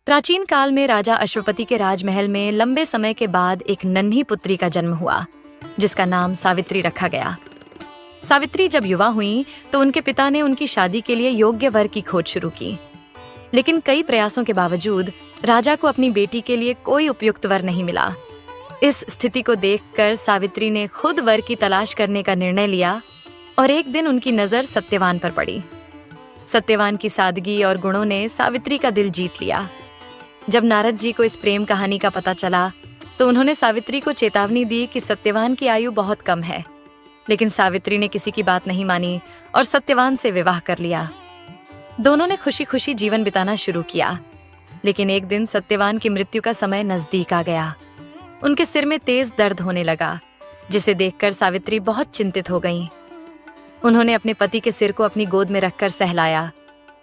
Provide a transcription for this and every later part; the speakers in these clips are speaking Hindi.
प्राचीन काल में राजा अश्वपति के राजमहल में लंबे समय के बाद एक नन्ही पुत्री का जन्म हुआ, जिसका नाम सावित्री रखा गया। सावित्री जब युवा हुई तो उनके पिता ने उनकी शादी के लिए योग्य वर की खोज शुरू की, लेकिन कई प्रयासों के बावजूद राजा को अपनी बेटी के लिए कोई उपयुक्त वर नहीं मिला। इस स्थिति को देखकर सावित्री ने खुद वर की तलाश करने का निर्णय लिया और एक दिन उनकी नजर सत्यवान पर पड़ी। सत्यवान की सादगी और गुणों ने सावित्री का दिल जीत लिया। जब नारद जी को इस प्रेम कहानी का पता चला तो उन्होंने सावित्री को चेतावनी दी कि सत्यवान की आयु बहुत कम है, लेकिन सावित्री ने किसी की बात नहीं मानी और सत्यवान से विवाह कर लिया। दोनों ने खुशी खुशी जीवन बिताना शुरू किया, लेकिन एक दिन सत्यवान की मृत्यु का समय नजदीक आ गया। उनके सिर में तेज दर्द होने लगा, जिसे देखकर सावित्री बहुत चिंतित हो गईं। उन्होंने अपने पति के सिर को अपनी गोद में रखकर सहलाया,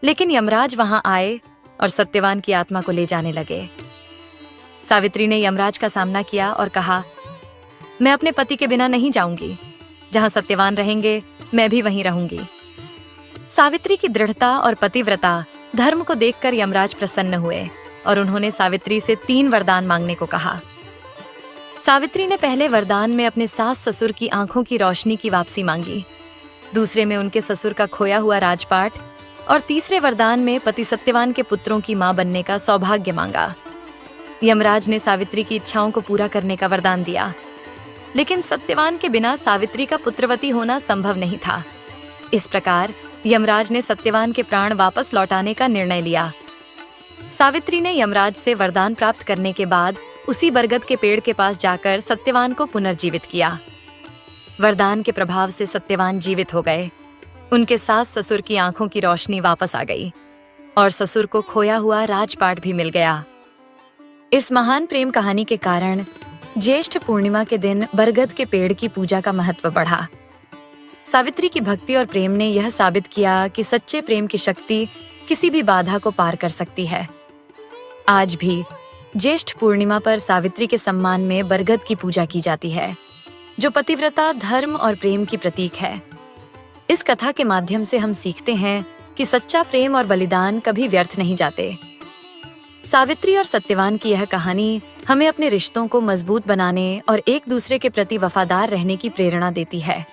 लेकिन यमराज वहां आए और सत्यवान की आत्मा को ले जाने लगे। सावित्री ने यमराज का सामना किया और कहा, मैं अपने पति के बिना नहीं जाऊंगी। जहां सत्यवान रहेंगे, मैं भी वहीं रहूंगी। सावित्री की दृढ़ता और पतिव्रता धर्म को देखकर यमराज प्रसन्न हुए और उन्होंने सावित्री से 3 वरदान मांगने को कहा। सावित्री ने पहले वरदान में अपने सास ससुर की आंखों की रोशनी की वापसी मांगी, दूसरे में उनके ससुर का खोया हुआ राजपाट और तीसरे वरदान में पति सत्यवान के पुत्रों की मां बनने का सौभाग्य मांगा। यमराज ने सावित्री की इच्छाओं को पूरा करने का वरदान दिया, लेकिन सत्यवान के बिना सावित्री का पुत्रवती होना संभव नहीं था। इस प्रकार यमराज ने सत्यवान के प्राण वापस लौटाने का निर्णय लिया। सावित्री ने यमराज से वरदान प्राप्त करने के बाद उसी बरगद के पेड़ के पास जाकर सत्यवान को पुनर्जीवित किया। वरदान के प्रभाव से सत्यवान जीवित हो गए। उनके सास ससुर की आंखों की रोशनी वापस आ गई और ससुर को खोया हुआ राजपाट भी मिल गया। इस महान प्रेम कहानी के कारण ज्येष्ठ पूर्णिमा के दिन बरगद के पेड़ की पूजा का महत्व बढ़ा। सावित्री की भक्ति और प्रेम ने यह साबित किया कि सच्चे प्रेम की शक्ति किसी भी बाधा को पार कर सकती है। आज भी ज्येष्ठ पूर्णिमा पर सावित्री के सम्मान में बरगद की पूजा की जाती है, जो पतिव्रता, धर्म और प्रेम की प्रतीक है। इस कथा के माध्यम से हम सीखते हैं कि सच्चा प्रेम और बलिदान कभी व्यर्थ नहीं जाते। सावित्री और सत्यवान की यह कहानी हमें अपने रिश्तों को मजबूत बनाने और एक दूसरे के प्रति वफादार रहने की प्रेरणा देती है।